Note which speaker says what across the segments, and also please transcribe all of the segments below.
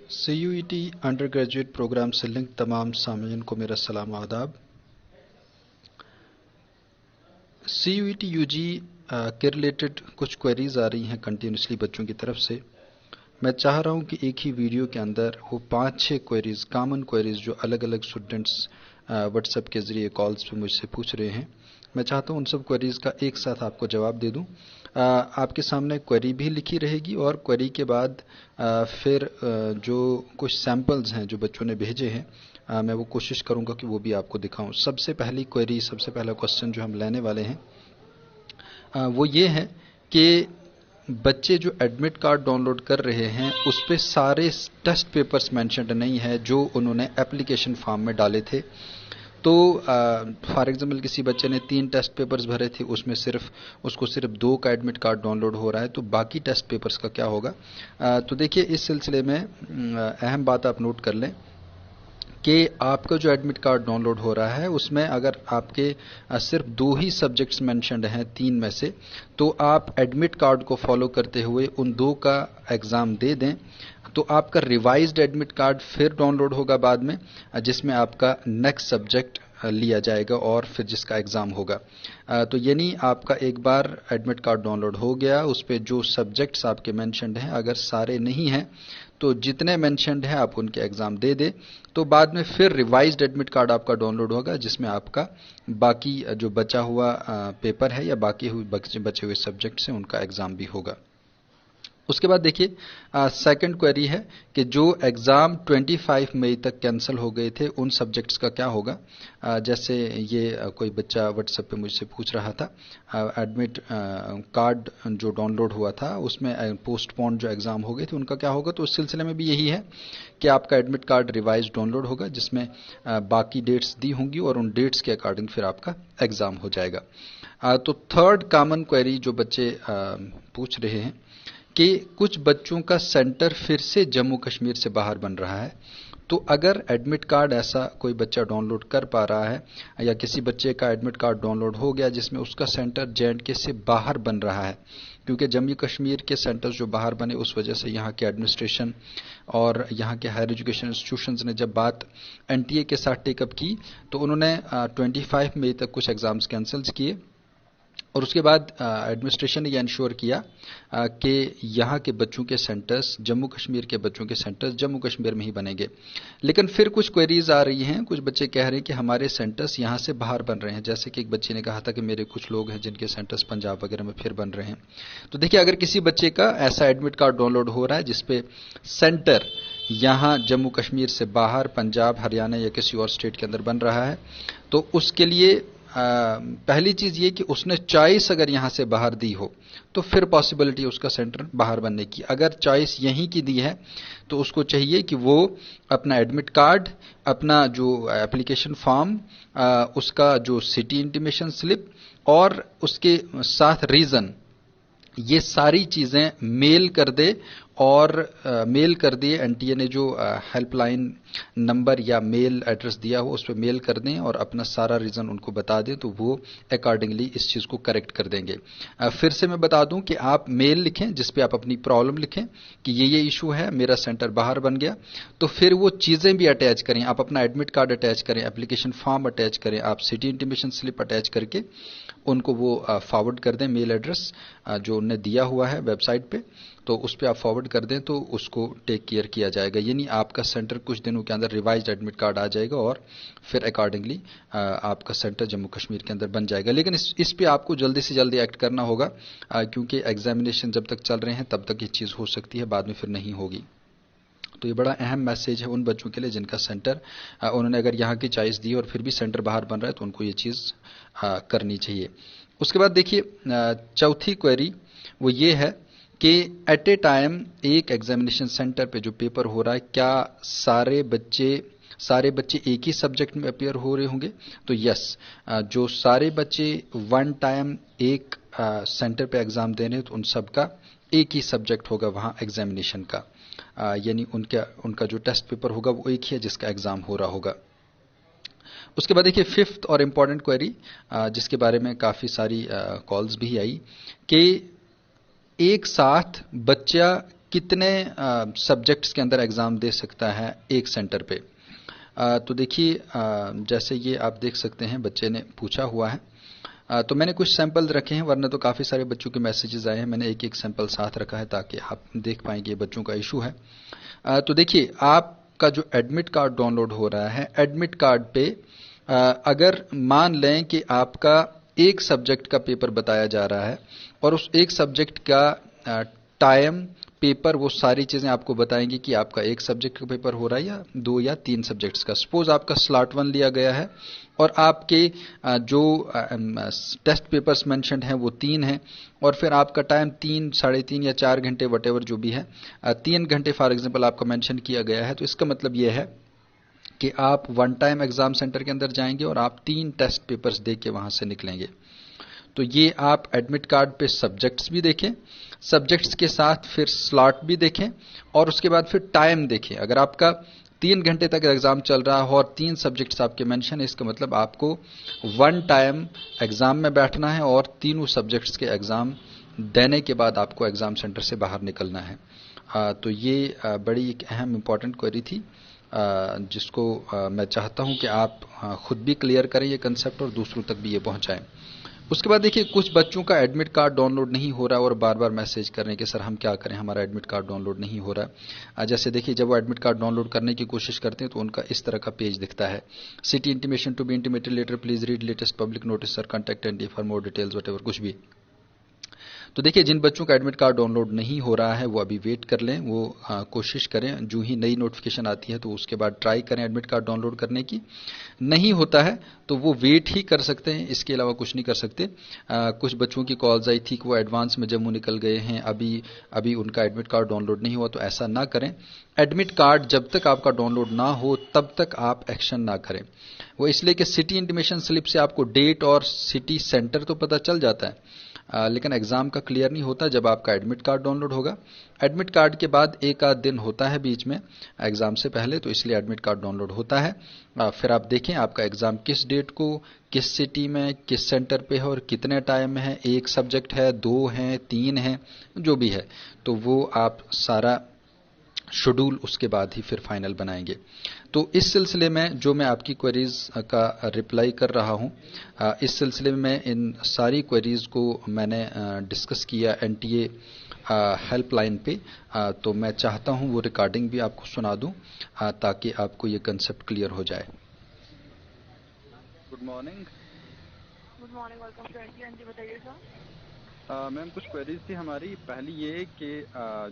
Speaker 1: CUET under graduate programme से link तमाम सामीन को मेरा सलाम आदाब। CUET UG के रिलेटेड कुछ क्वेरीज आ रही हैं कंटिन्यूसली बच्चों की तरफ से। मैं चाह रहा हूं कि एक ही वीडियो के अंदर वो 5-6 क्वेरीज, कॉमन क्वेरीज जो अलग अलग स्टूडेंट्स व्हाट्सएप के जरिए कॉल्स पे मुझसे पूछ रहे हैं, मैं चाहता हूं उन सब क्वेरीज का एक साथ आपको जवाब दे दूं। आपके सामने क्वेरी भी लिखी रहेगी और क्वेरी के बाद फिर जो कुछ सैंपल्स हैं जो बच्चों ने भेजे हैं, मैं वो कोशिश करूंगा कि वो भी आपको दिखाऊं। सबसे पहली क्वेरी, सबसे पहला क्वेश्चन जो हम लेने वाले हैं वो ये है कि बच्चे जो एडमिट कार्ड डाउनलोड कर रहे हैं उस पे सारे टेस्ट पेपर्स मेंशन्ड नहीं है जो उन्होंने एप्लीकेशन फॉर्म में डाले थे। तो फॉर एग्जाम्पल किसी बच्चे ने 3 टेस्ट पेपर्स भरे थे, उसमें उसको सिर्फ 2 का एडमिट कार्ड डाउनलोड हो रहा है, तो बाकी टेस्ट पेपर्स का क्या होगा। तो देखिए, इस सिलसिले में अहम बात आप नोट कर लें कि आपका जो एडमिट कार्ड डाउनलोड हो रहा है उसमें अगर आपके सिर्फ 2 ही सब्जेक्ट्स मेंशन्ड हैं 3 में से, तो आप एडमिट कार्ड को फॉलो करते हुए उन 2 का एग्जाम दे दें, तो आपका रिवाइज्ड एडमिट कार्ड फिर डाउनलोड होगा बाद में, जिसमें आपका नेक्स्ट सब्जेक्ट लिया जाएगा और फिर जिसका एग्जाम होगा। तो यानी आपका एक बार एडमिट कार्ड डाउनलोड हो गया, उस पे जो सब्जेक्ट्स आपके मेंशन्ड हैं अगर सारे नहीं हैं तो जितने मेंशन्ड हैं आप उनके एग्जाम दे दें, तो बाद में फिर रिवाइज्ड एडमिट कार्ड आपका डाउनलोड होगा जिसमें आपका बाकी जो बचा हुआ पेपर है या बाकी बचे हुए सब्जेक्ट्स हैं उनका एग्जाम भी होगा। उसके बाद देखिए, सेकंड क्वेरी है कि जो एग्जाम 25 मई तक कैंसिल हो गए थे उन सब्जेक्ट्स का क्या होगा। जैसे ये कोई बच्चा व्हाट्सएप पे मुझसे पूछ रहा था, एडमिट कार्ड जो डाउनलोड हुआ था उसमें पोस्टपोन जो एग्जाम हो गए थे उनका क्या होगा। तो उस सिलसिले में भी यही है कि आपका एडमिट कार्ड रिवाइज डाउनलोड होगा जिसमें बाकी डेट्स दी होंगी और उन डेट्स के अकॉर्डिंग फिर आपका एग्जाम हो जाएगा। तो थर्ड कॉमन क्वेरी जो बच्चे पूछ रहे हैं कि कुछ बच्चों का सेंटर फिर से जम्मू कश्मीर से बाहर बन रहा है, तो अगर एडमिट कार्ड ऐसा कोई बच्चा डाउनलोड कर पा रहा है या किसी बच्चे का एडमिट कार्ड डाउनलोड हो गया जिसमें उसका सेंटर J&K से बाहर बन रहा है, क्योंकि जम्मू कश्मीर के सेंटर्स जो बाहर बने उस वजह से यहाँ के एडमिनिस्ट्रेशन और यहाँ के हायर एजुकेशन इंस्टीट्यूशंस ने जब बात NTA के साथ टेकअप की तो उन्होंने 25 मई तक कुछ एग्जाम्स कैंसिल किए और उसके बाद एडमिनिस्ट्रेशन ने यह इंश्योर किया कि यहाँ के बच्चों के सेंटर्स, जम्मू कश्मीर के बच्चों के सेंटर्स जम्मू कश्मीर में ही बनेंगे। लेकिन फिर कुछ क्वेरीज आ रही हैं, कुछ बच्चे कह रहे हैं कि हमारे सेंटर्स यहाँ से बाहर बन रहे हैं। जैसे कि एक बच्चे ने कहा था कि मेरे कुछ लोग हैं जिनके सेंटर्स पंजाब वगैरह में फिर बन रहे हैं। तो देखिए, अगर किसी बच्चे का ऐसा एडमिट कार्ड डाउनलोड हो रहा है जिसपे सेंटर यहाँ जम्मू कश्मीर से बाहर पंजाब, हरियाणा या किसी और स्टेट के अंदर बन रहा है, तो उसके लिए पहली चीज ये कि उसने चॉइस अगर यहां से बाहर दी हो तो फिर पॉसिबिलिटी उसका सेंटर बाहर बनने की। अगर चॉइस यहीं की दी है तो उसको चाहिए कि वो अपना एडमिट कार्ड, अपना जो एप्लीकेशन फॉर्म, उसका जो सिटी इंटीमेशन स्लिप और उसके साथ रीजन, ये सारी चीजें मेल कर दे और मेल कर दिए। NTA ने जो हेल्पलाइन नंबर या मेल एड्रेस दिया हो उस पर मेल कर दें और अपना सारा रीजन उनको बता दें, तो वो अकॉर्डिंगली इस चीज को करेक्ट कर देंगे। फिर से मैं बता दूं कि आप मेल लिखें जिस पे आप अपनी प्रॉब्लम लिखें कि ये इशू है, मेरा सेंटर बाहर बन गया, तो फिर वो चीजें भी अटैच करें। आप अपना एडमिट कार्ड अटैच करें, एप्लीकेशन फॉर्म अटैच करें, आप सिटी इंटीमेशन स्लिप अटैच करके उनको वो फॉरवर्ड कर दें। मेल एड्रेस जो उन्होंने दिया हुआ है वेबसाइट पे, तो उस पर आप फॉरवर्ड कर दें तो उसको टेक केयर किया जाएगा। यानी आपका सेंटर कुछ दिनों के अंदर रिवाइज्ड एडमिट कार्ड आ जाएगा और फिर अकॉर्डिंगली आपका सेंटर जम्मू कश्मीर के अंदर बन जाएगा। लेकिन इस पे आपको जल्दी से जल्दी एक्ट करना होगा, क्योंकि एग्जामिनेशन जब तक चल रहे हैं तब तक ये चीज हो सकती है, बाद में फिर नहीं होगी। तो ये बड़ा अहम मैसेज है उन बच्चों के लिए जिनका सेंटर, उन्होंने अगर यहाँ की चॉइस दी और फिर भी सेंटर बाहर बन रहा है तो उनको ये चीज करनी चाहिए। उसके बाद देखिए, चौथी क्वेरी वो ये है कि एट ए टाइम एक एग्जामिनेशन सेंटर पे जो पेपर हो रहा है, क्या सारे बच्चे एक ही सब्जेक्ट में अपियर हो रहे होंगे। तो यस, जो सारे बच्चे वन टाइम एक सेंटर पे एग्जाम दे रहे हैं तो उन सबका एक ही सब्जेक्ट होगा वहां एग्जामिनेशन का, यानी उनका जो टेस्ट पेपर होगा वो एक ही है जिसका एग्जाम हो रहा होगा। उसके बाद देखिए, फिफ्थ और इंपॉर्टेंट क्वेरी जिसके बारे में काफी सारी कॉल्स भी आई कि एक साथ बच्चा कितने सब्जेक्ट्स के अंदर एग्जाम दे सकता है एक सेंटर पे। तो देखिए, जैसे ये आप देख सकते हैं बच्चे ने पूछा हुआ है, तो मैंने कुछ सैंपल रखे हैं, वरना तो काफ़ी सारे बच्चों के मैसेजेस आए हैं। मैंने एक एक सैंपल साथ रखा है ताकि आप देख पाएंगे ये बच्चों का इशू है। तो देखिए, आपका जो एडमिट कार्ड डाउनलोड हो रहा है, एडमिट कार्ड पे अगर मान लें कि आपका एक सब्जेक्ट का पेपर बताया जा रहा है और उस एक सब्जेक्ट का टाइम, पेपर, वो सारी चीजें आपको बताएंगी कि आपका एक सब्जेक्ट का पेपर हो रहा है या दो या तीन सब्जेक्ट्स का। सपोज आपका स्लॉट 1 लिया गया है और आपके जो टेस्ट पेपर्स मेंशन्ड हैं वो 3 हैं, और फिर आपका टाइम 3, साढ़े 3 या 4 घंटे वटेवर जो भी है, 3 घंटे फॉर एग्जांपल आपका मेंशन किया गया है। तो इसका मतलब यह है कि आप वन टाइम एग्जाम सेंटर के अंदर जाएंगे और आप 3 टेस्ट पेपर्स दे के वहां से निकलेंगे। तो ये आप एडमिट कार्ड पे सब्जेक्ट्स भी देखें, सब्जेक्ट्स के साथ फिर स्लॉट भी देखें, और उसके बाद फिर टाइम देखें। अगर आपका 3 घंटे तक एग्जाम चल रहा हो और 3 सब्जेक्ट्स आपके मेंशन है, इसका मतलब आपको वन टाइम एग्जाम में बैठना है और तीनों सब्जेक्ट्स के एग्जाम देने के बाद आपको एग्जाम सेंटर से बाहर निकलना है। तो ये बड़ी एक अहम इंपॉर्टेंट क्वेरी थी, जिसको मैं चाहता हूं कि आप खुद भी क्लियर करें ये कंसेप्ट और दूसरों तक भी ये पहुंचाएं। उसके बाद देखिए, कुछ बच्चों का एडमिट कार्ड डाउनलोड नहीं हो रहा है और बार बार मैसेज कर रहे हैं कि सर हम क्या करें, हमारा एडमिट कार्ड डाउनलोड नहीं हो रहा है। जैसे देखिए, जब वो एडमिट कार्ड डाउनलोड करने की कोशिश करते हैं तो उनका इस तरह का पेज दिखता है, city intimation to be intimated later, please read latest public notice sir, contact ND for more details, whatever, कुछ भी। तो देखिए, जिन बच्चों का एडमिट कार्ड डाउनलोड नहीं हो रहा है वो अभी वेट कर लें, वो कोशिश करें, जो ही नई नोटिफिकेशन आती है तो उसके बाद ट्राई करें एडमिट कार्ड डाउनलोड करने की। नहीं होता है तो वो वेट ही कर सकते हैं, इसके अलावा कुछ नहीं कर सकते। कुछ बच्चों की कॉल्स आई थी कि वो एडवांस में जम्मू निकल गए हैं, अभी अभी उनका एडमिट कार्ड डाउनलोड नहीं हुआ, तो ऐसा ना करें। एडमिट कार्ड जब तक आपका डाउनलोड ना हो तब तक आप एक्शन ना करें। वो इसलिए कि सिटी इंटीमेशन स्लिप से आपको डेट और सिटी सेंटर तो पता चल जाता है, लेकिन एग्जाम का क्लियर नहीं होता जब आपका एडमिट कार्ड डाउनलोड होगा। एडमिट कार्ड के बाद एक आध दिन होता है बीच में एग्जाम से पहले, तो इसलिए एडमिट कार्ड डाउनलोड होता है। फिर आप देखें आपका एग्जाम किस डेट को, किस सिटी में, किस सेंटर पे है और कितने टाइम में है, एक सब्जेक्ट है, 2 है, 3 है, जो भी है, तो वो आप सारा शेड्यूल उसके बाद ही फिर फाइनल बनाएंगे। तो इस सिलसिले में जो मैं आपकी क्वेरीज का रिप्लाई कर रहा हूं, इस सिलसिले में इन सारी क्वेरीज को मैंने डिस्कस किया एनटीए हेल्पलाइन पे। तो मैं चाहता हूं वो रिकॉर्डिंग भी आपको सुना दूं, ताकि आपको ये कंसेप्ट क्लियर हो जाए। Good morning.
Speaker 2: Good morning, welcome to NT. NT बताइए सर।
Speaker 1: मैम, कुछ क्वेरीज थी हमारी। पहली ये कि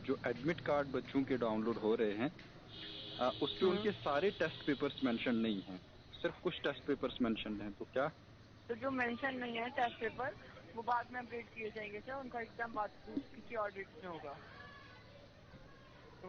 Speaker 1: जो एडमिट कार्ड बच्चों के डाउनलोड हो रहे हैं, उस पे उनके सारे टेस्ट पेपर्स मेंशन नहीं हैं, सिर्फ कुछ टेस्ट पेपर्स मेंशन हैं, तो क्या?
Speaker 2: तो जो मेंशन नहीं है टेस्ट पेपर, वो बाद में अपडेट किए जाएंगे सर, उनका एग्जाम बाद किसी और डेट में होगा।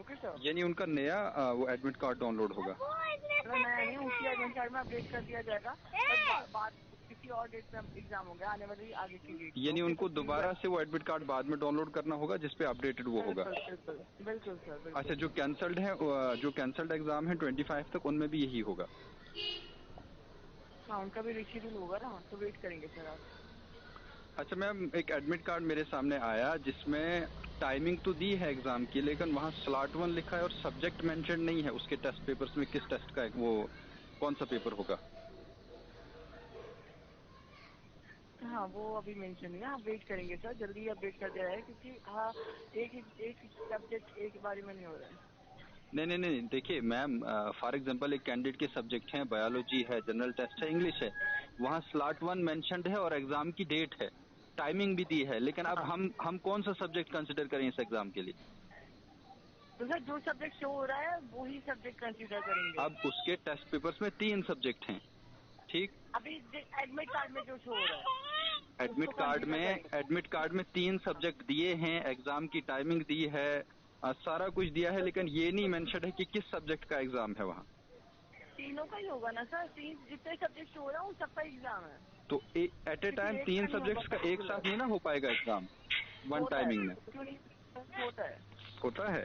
Speaker 2: Okay sir.
Speaker 1: यानी उनका नया वो एडमिट कार्ड डाउनलोड होगा?
Speaker 2: सर नया नहीं, उसी एडमिट कार्ड में अपडेट कर दिया जाएगा, पर बाद किसी और डेट में एग्जाम होगा, आने वाली आगे की डेट।
Speaker 1: यानी उनको दोबारा से वो एडमिट कार्ड बाद में डाउनलोड करना होगा जिसपे अपडेटेड वो होगा?
Speaker 2: बिल्कुल बिल्कुल सर।
Speaker 1: अच्छा, जो कैंसल्ड है, जो कैंसल्ड एग्जाम है 25 तक, उनमें भी यही होगा?
Speaker 2: हाँ, उनका भी रिशेड्यूल होगा ना, तो वेट करेंगे सर आप।
Speaker 1: अच्छा मैम, एक एडमिट कार्ड मेरे सामने आया जिसमें टाइमिंग तो दी है एग्जाम की, लेकिन वहाँ स्लॉट 1 लिखा है और सब्जेक्ट मेंशन नहीं है उसके टेस्ट पेपर्स में, किस टेस्ट का वो कौन सा पेपर होगा?
Speaker 2: हाँ, वो अभी मेंशन नहीं है, आप वेट करेंगे सर, जल्दी अपडेट कर दिया है, क्योंकि हाँ एक सब्जेक्ट एक बारी में नहीं हो रहा है।
Speaker 1: नहीं, देखिए मैम, फॉर एग्जांपल एक कैंडिडेट के सब्जेक्ट हैं, बायोलॉजी है, जनरल टेस्ट है, इंग्लिश है, वहाँ स्लॉट 1 मेंशन्ड है और एग्जाम की डेट है, टाइमिंग भी दी है, लेकिन अब हम कौन सा सब्जेक्ट कंसिडर करें इस एग्जाम के लिए?
Speaker 2: तो सर जो सब्जेक्ट शो हो रहा है वही सब्जेक्ट कंसीडर करेंगे।
Speaker 1: अब उसके टेस्ट पेपर्स में 3 सब्जेक्ट हैं, ठीक?
Speaker 2: अभी एडमिट कार्ड में जो शो हो रहा है,
Speaker 1: एडमिट कार्ड में 3 सब्जेक्ट दिए हैं, एग्जाम की टाइमिंग दी है, सारा कुछ दिया है, लेकिन ये नहीं मेंशन है कि किस सब्जेक्ट का एग्जाम है वहाँ।
Speaker 2: तीनों का ही होगा ना सर, तीन जितने सब्जेक्ट शो हो रहा है उन सबका एग्जाम है।
Speaker 1: तो एट ए टाइम 3 सब्जेक्ट्स का एक साथ नहीं ना हो पाएगा एग्जाम वन टाइमिंग में?
Speaker 2: क्यों नहीं होता है?
Speaker 1: होता है।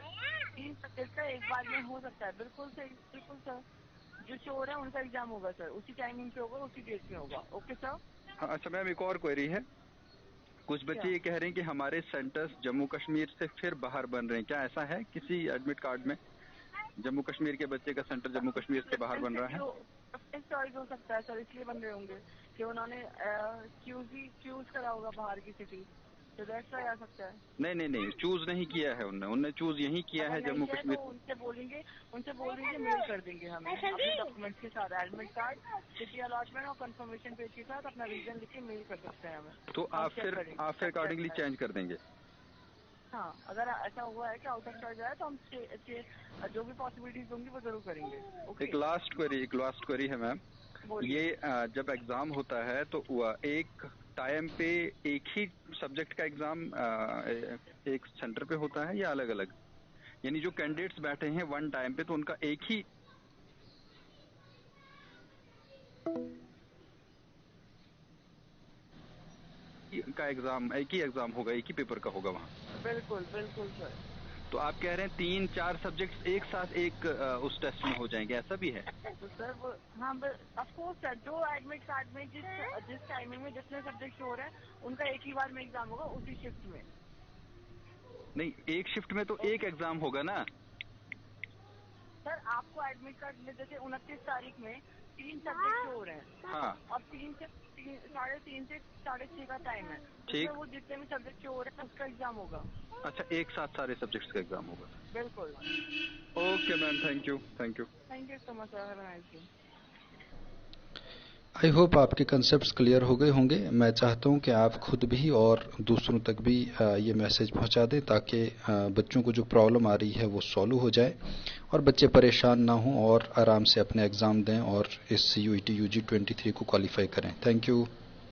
Speaker 2: 3 सब्जेक्ट का एक बार में हो सकता है, बिल्कुल सही, बिल्कुल सर। जो शो हो रहा है उनका एग्जाम होगा सर, उसी टाइमिंग पे होगा, उसी डेट में होगा। Okay sir.
Speaker 1: हाँ, अच्छा मैम, एक और क्वेरी है। कुछ बच्चे ये कह रहे हैं कि हमारे सेंटर्स जम्मू कश्मीर से फिर बाहर बन रहे हैं, क्या ऐसा है किसी एडमिट कार्ड में जम्मू कश्मीर के बच्चे का सेंटर जम्मू कश्मीर से बाहर बन रहा है?
Speaker 2: चॉइस हो सकता है सर, इसलिए बन रहे होंगे कि उन्होंने चूज करा होगा बाहर की सिटी, तो दैट्स व्हाई आ सकता है।
Speaker 1: नहीं, चूज नहीं किया है उन्होंने चूज यही किया है जम्मू कश्मीर।
Speaker 2: तो उनसे बोलेंगे मेल कर देंगे हमें अपने डॉक्यूमेंट्स के साथ, एडमिट कार्ड, सिटी अलॉटमेंट और कंफर्मेशन पेज के साथ अपना रीजन लिख के मेल कर सकते हैं हमें।
Speaker 1: तो आप फिर अकॉर्डिंगली चेंज कर देंगे?
Speaker 2: हाँ, अगर ऐसा हुआ है कि आउट ऑफ चॉइस है तो हम जो भी पॉसिबिलिटीज होंगी वो जरूर करेंगे।
Speaker 1: एक लास्ट क्वेरी है मैम, ये जब एग्जाम होता है तो एक टाइम पे एक ही सब्जेक्ट का एग्जाम एक सेंटर पे होता है या अलग अलग? यानी जो कैंडिडेट्स बैठे हैं वन टाइम पे तो उनका एक ही एग्जाम होगा, एक ही पेपर का होगा वहाँ?
Speaker 2: बिल्कुल सर।
Speaker 1: तो आप कह रहे हैं 3-4 सब्जेक्ट्स एक साथ उस टेस्ट में हो जाएंगे, ऐसा भी है?
Speaker 2: तो सर वो हाँ ऑफकोर्स सर, जो एडमिट कार्ड में जिस टाइमिंग में जितने सब्जेक्ट हो रहे हैं उनका एक ही बार में एग्जाम होगा उसी शिफ्ट में।
Speaker 1: नहीं, एक शिफ्ट में तो एक एग्जाम होगा ना
Speaker 2: सर। आपको एडमिट कार्ड में जैसे 29 तारीख में 3 सब्जेक्ट हो रहे हैं।
Speaker 1: हाँ।
Speaker 2: और 3 से 3:30 से 6:30 का टाइम है,
Speaker 1: ठीक।
Speaker 2: वो जितने भी सब्जेक्ट हो रहे हैं उसका एग्जाम होगा।
Speaker 1: अच्छा, एक साथ सारे सब्जेक्ट्स का एग्जाम होगा?
Speaker 2: बिल्कुल।
Speaker 1: Okay ma'am, thank you
Speaker 2: so much sir, have a nice day.
Speaker 1: I hope आपके कंसेप्ट्स क्लियर हो गए होंगे। मैं चाहता हूं कि आप खुद भी और दूसरों तक भी ये मैसेज पहुंचा दें ताकि बच्चों को जो प्रॉब्लम आ रही है वो सॉल्व हो जाए और बच्चे परेशान ना हों और आराम से अपने एग्ज़ाम दें और इस CUET UG 23 को क्वालिफाई करें। Thank you.